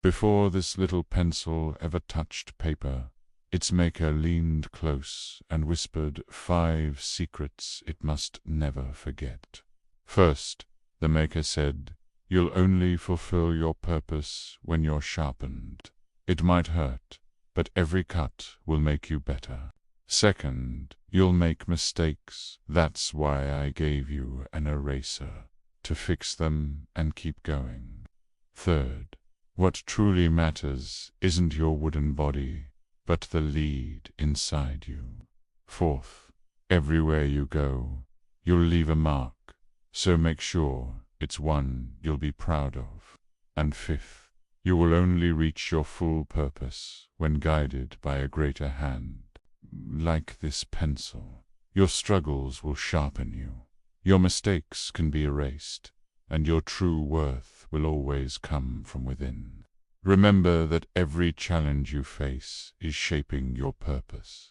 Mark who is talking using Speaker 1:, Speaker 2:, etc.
Speaker 1: Before this little pencil ever touched paper, its maker leaned close and whispered 5 secrets it must never forget. First, the maker said, "You'll only fulfill your purpose when you're sharpened. It might hurt, but every cut will make you better. Second, you'll make mistakes. That's why I gave you an eraser, to fix them and keep going. Third, what truly matters isn't your wooden body, but the lead inside you. Fourth, everywhere you go, you'll leave a mark, so make sure it's one you'll be proud of. And fifth, you will only reach your full purpose when guided by a greater hand, like this pencil. Your struggles will sharpen you. Your mistakes can be erased, and your true worth will always come from within. Remember that every challenge you face is shaping your purpose."